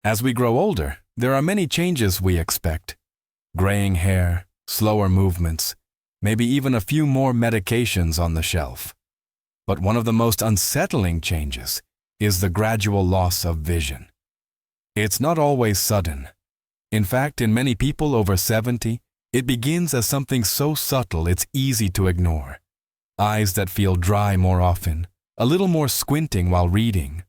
As we grow older, there are many changes we expect. Graying hair, slower movements, maybe even a few more medications on the shelf. But one of the most unsettling changes is the gradual loss of vision. It's not always sudden. In fact, in many people over 70, it begins as something so subtle it's easy to ignore. Eyes that feel dry more often, a little more squinting while reading,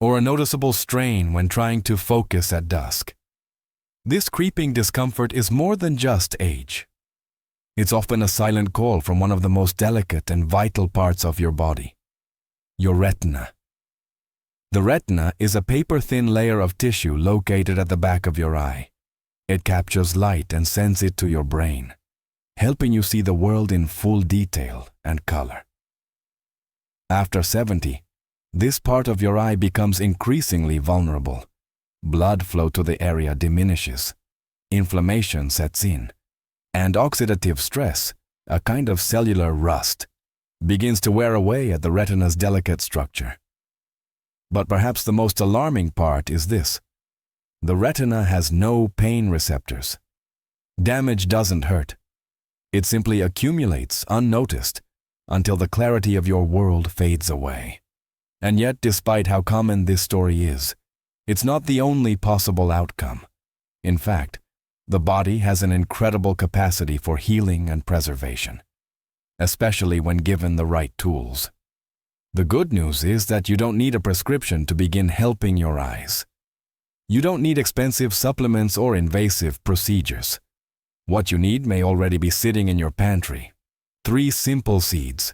or a noticeable strain when trying to focus at dusk. This creeping discomfort is more than just age. It's often a silent call from one of the most delicate and vital parts of your body, your retina. The retina is a paper-thin layer of tissue located at the back of your eye. It captures light and sends it to your brain, helping you see the world in full detail and color. After 70, this part of your eye becomes increasingly vulnerable. Blood flow to the area diminishes, inflammation sets in, and oxidative stress, a kind of cellular rust, begins to wear away at the retina's delicate structure. But perhaps the most alarming part is this: the retina has no pain receptors. Damage doesn't hurt. It simply accumulates unnoticed until the clarity of your world fades away. And yet, despite how common this story is, it's not the only possible outcome. In fact, the body has an incredible capacity for healing and preservation, especially when given the right tools. The good news is that you don't need a prescription to begin helping your eyes. You don't need expensive supplements or invasive procedures. What you need may already be sitting in your pantry. 3 simple seeds: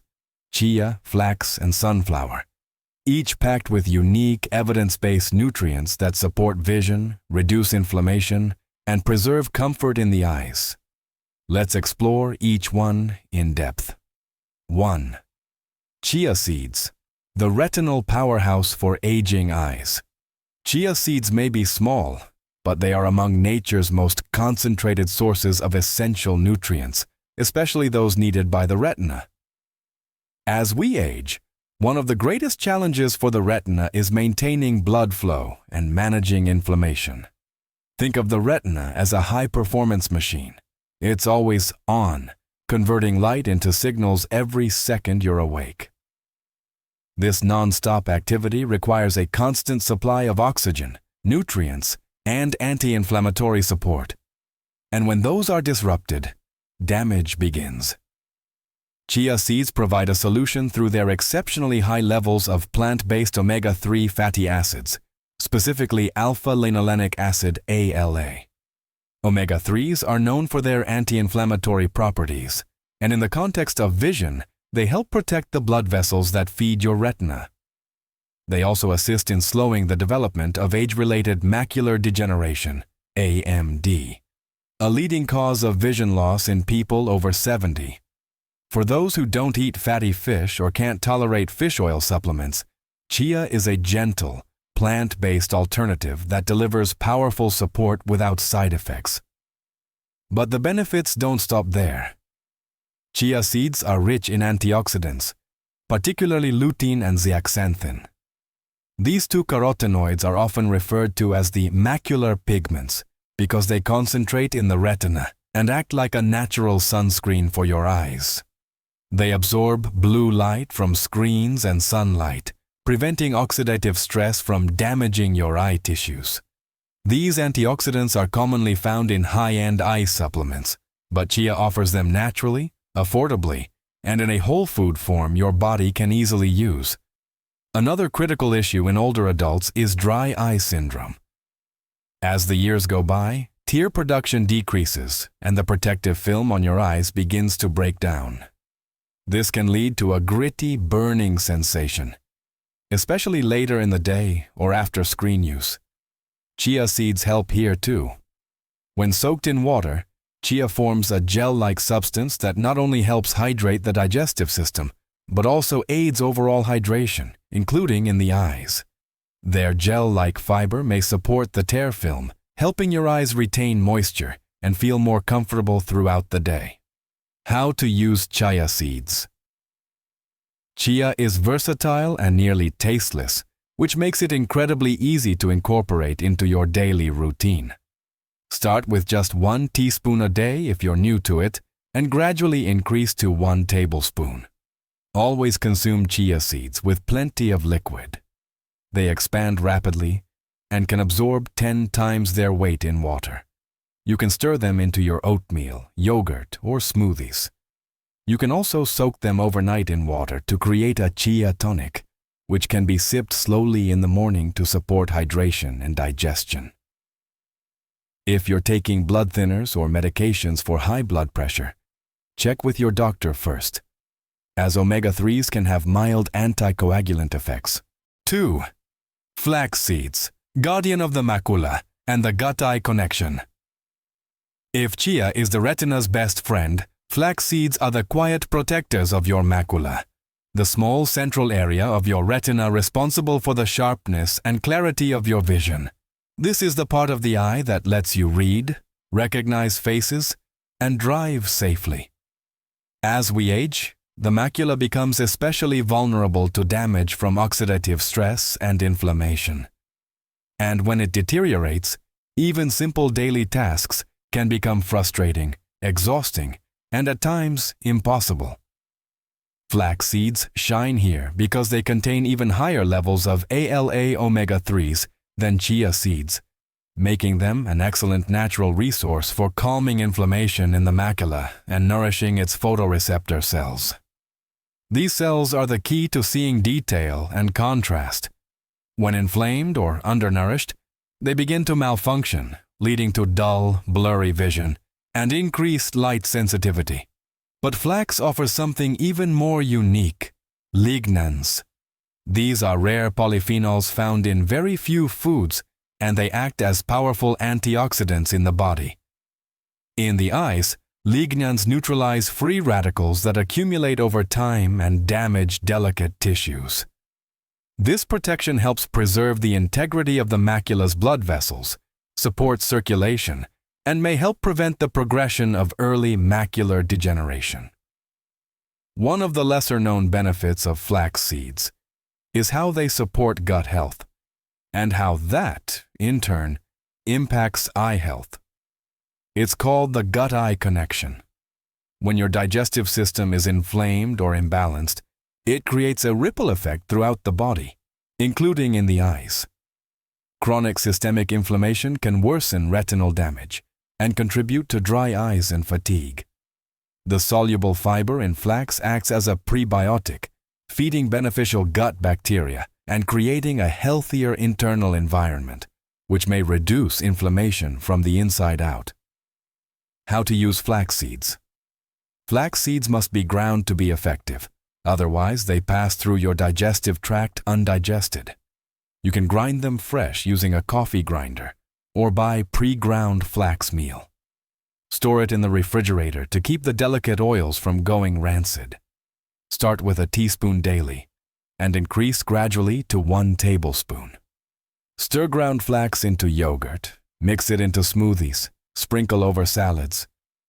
chia, flax, and sunflower, each packed with unique evidence-based nutrients that support vision, reduce inflammation, and preserve comfort in the eyes. Let's explore each one in depth. 1. Chia seeds, the retinal powerhouse for aging eyes. Chia seeds may be small, but they are among nature's most concentrated sources of essential nutrients, especially those needed by the retina. As we age, one of the greatest challenges for the retina is maintaining blood flow and managing inflammation. Think of the retina as a high-performance machine. It's always on, converting light into signals every second you're awake. This non-stop activity requires a constant supply of oxygen, nutrients, and anti-inflammatory support. And when those are disrupted, damage begins. Chia seeds provide a solution through their exceptionally high levels of plant-based omega-3 fatty acids, specifically alpha-linolenic acid ALA. Omega-3s are known for their anti-inflammatory properties, and in the context of vision, they help protect the blood vessels that feed your retina. They also assist in slowing the development of age-related macular degeneration, AMD, a leading cause of vision loss in people over 70. For those who don't eat fatty fish or can't tolerate fish oil supplements, chia is a gentle, plant-based alternative that delivers powerful support without side effects. But the benefits don't stop there. Chia seeds are rich in antioxidants, particularly lutein and zeaxanthin. These 2 carotenoids are often referred to as the macular pigments because they concentrate in the retina and act like a natural sunscreen for your eyes. They absorb blue light from screens and sunlight, preventing oxidative stress from damaging your eye tissues. These antioxidants are commonly found in high-end eye supplements, but chia offers them naturally, affordably, and in a whole food form your body can easily use. Another critical issue in older adults is dry eye syndrome. As the years go by, tear production decreases and the protective film on your eyes begins to break down. This can lead to a gritty, burning sensation, especially later in the day or after screen use. Chia seeds help here too. When soaked in water, chia forms a gel-like substance that not only helps hydrate the digestive system, but also aids overall hydration, including in the eyes. Their gel-like fiber may support the tear film, helping your eyes retain moisture and feel more comfortable throughout the day. How to use chia seeds. Chia is versatile and nearly tasteless, which makes it incredibly easy to incorporate into your daily routine. Start with just 1 teaspoon a day if you're new to it, and gradually increase to 1 tablespoon. Always consume chia seeds with plenty of liquid. They expand rapidly and can absorb 10 times their weight in water. You can stir them into your oatmeal, yogurt, or smoothies. You can also soak them overnight in water to create a chia tonic, which can be sipped slowly in the morning to support hydration and digestion. If you're taking blood thinners or medications for high blood pressure, check with your doctor first, as omega-3s can have mild anticoagulant effects. 2. Flax seeds, guardian of the macula and the gut-eye connection. If chia is the retina's best friend, flax seeds are the quiet protectors of your macula, the small central area of your retina responsible for the sharpness and clarity of your vision. This is the part of the eye that lets you read, recognize faces, and drive safely. As we age, the macula becomes especially vulnerable to damage from oxidative stress and inflammation. And when it deteriorates, even simple daily tasks can become frustrating, exhausting, and at times impossible. Flax seeds shine here because they contain even higher levels of ALA omega-3s than chia seeds, making them an excellent natural resource for calming inflammation in the macula and nourishing its photoreceptor cells. These cells are the key to seeing detail and contrast. When inflamed or undernourished, they begin to malfunction, leading to dull, blurry vision and increased light sensitivity. But flax offers something even more unique: lignans. These are rare polyphenols found in very few foods, and they act as powerful antioxidants in the body. In the eyes, lignans neutralize free radicals that accumulate over time and damage delicate tissues. This protection helps preserve the integrity of the macula's blood vessels, supports circulation, and may help prevent the progression of early macular degeneration. One of the lesser-known benefits of flax seeds is how they support gut health, and how that, in turn, impacts eye health. It's called the gut-eye connection. When your digestive system is inflamed or imbalanced, it creates a ripple effect throughout the body, including in the eyes. Chronic systemic inflammation can worsen retinal damage and contribute to dry eyes and fatigue. The soluble fiber in flax acts as a prebiotic, feeding beneficial gut bacteria and creating a healthier internal environment, which may reduce inflammation from the inside out. How to use flax seeds. Flax seeds must be ground to be effective, otherwise they pass through your digestive tract undigested. You can grind them fresh using a coffee grinder, or buy pre-ground flax meal. Store it in the refrigerator to keep the delicate oils from going rancid. Start with a teaspoon daily, and increase gradually to 1 tablespoon. Stir ground flax into yogurt, mix it into smoothies, sprinkle over salads,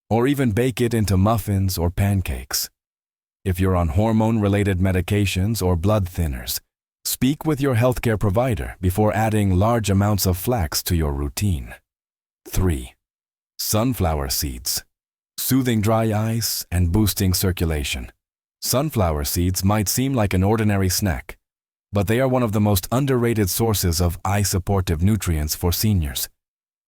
or even bake it into muffins or pancakes. If you're on hormone-related medications or blood thinners, speak with your healthcare provider before adding large amounts of flax to your routine. 3. Sunflower seeds, soothing dry eyes and boosting circulation. Sunflower seeds might seem like an ordinary snack, but they are one of the most underrated sources of eye-supportive nutrients for seniors,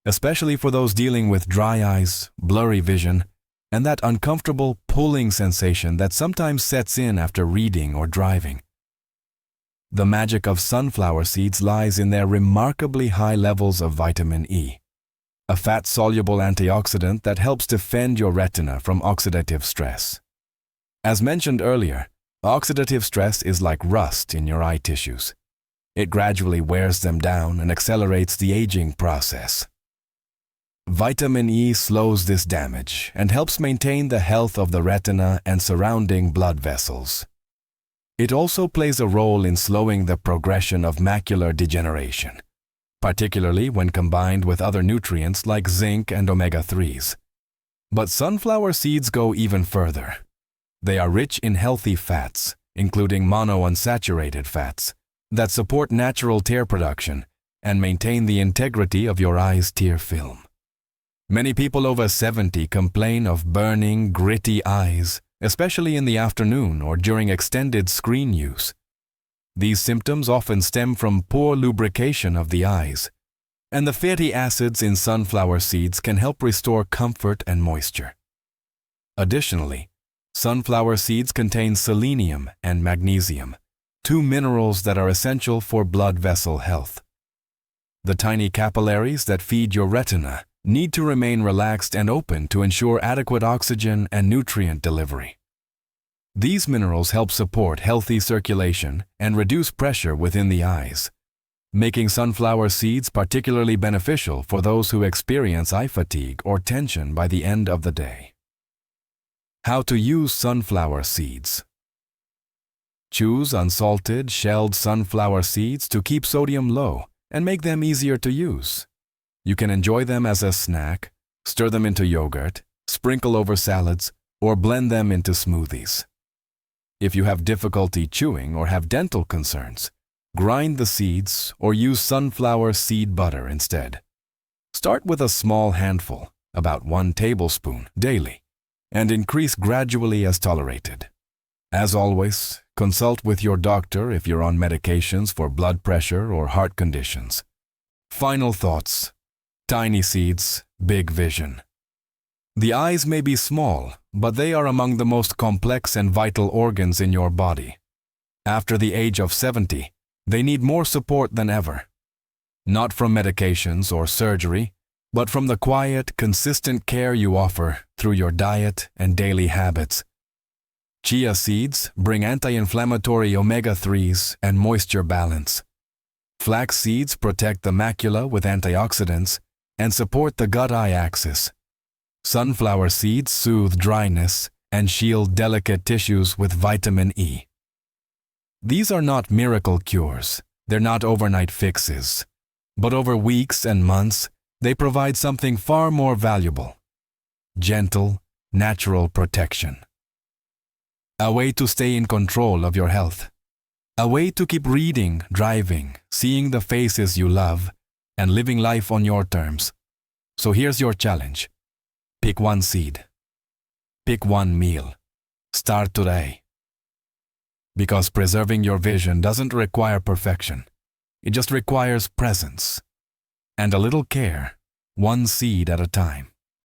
especially for those dealing with dry eyes, blurry vision, and that uncomfortable pulling sensation that sometimes sets in after reading or driving. The magic of sunflower seeds lies in their remarkably high levels of vitamin E, a fat-soluble antioxidant that helps defend your retina from oxidative stress. As mentioned earlier, oxidative stress is like rust in your eye tissues. It gradually wears them down and accelerates the aging process. Vitamin E slows this damage and helps maintain the health of the retina and surrounding blood vessels. It also plays a role in slowing the progression of macular degeneration, particularly when combined with other nutrients like zinc and omega-3s. But sunflower seeds go even further. They are rich in healthy fats, including monounsaturated fats, that support natural tear production and maintain the integrity of your eye's tear film. Many people over 70 complain of burning, gritty eyes, especially in the afternoon or during extended screen use. These symptoms often stem from poor lubrication of the eyes, and the fatty acids in sunflower seeds can help restore comfort and moisture. Additionally, sunflower seeds contain selenium and magnesium, two minerals that are essential for blood vessel health. The tiny capillaries that feed your retina need to remain relaxed and open to ensure adequate oxygen and nutrient delivery. These minerals help support healthy circulation and reduce pressure within the eyes, making sunflower seeds particularly beneficial for those who experience eye fatigue or tension by the end of the day. How to use sunflower seeds. Choose unsalted, shelled sunflower seeds to keep sodium low and make them easier to use. You can enjoy them as a snack, stir them into yogurt, sprinkle over salads, or blend them into smoothies. If you have difficulty chewing or have dental concerns, grind the seeds or use sunflower seed butter instead. Start with a small handful, about 1 tablespoon, daily, and increase gradually as tolerated. As always, consult with your doctor if you're on medications for blood pressure or heart conditions. Final thoughts. Tiny seeds, big vision. The eyes may be small, but they are among the most complex and vital organs in your body. After the age of 70, they need more support than ever. Not from medications or surgery, but from the quiet, consistent care you offer through your diet and daily habits. Chia seeds bring anti-inflammatory omega-3s and moisture balance. Flax seeds protect the macula with antioxidants and support the gut-eye axis. Sunflower seeds soothe dryness and shield delicate tissues with vitamin E. These are not miracle cures, they're not overnight fixes, but over weeks and months, they provide something far more valuable: gentle, natural protection. A way to stay in control of your health. A way to keep reading, driving, seeing the faces you love, and living life on your terms. So here's your challenge. Pick one seed. Pick one meal. Start today. Because preserving your vision doesn't require perfection. It just requires presence and a little care, one seed at a time.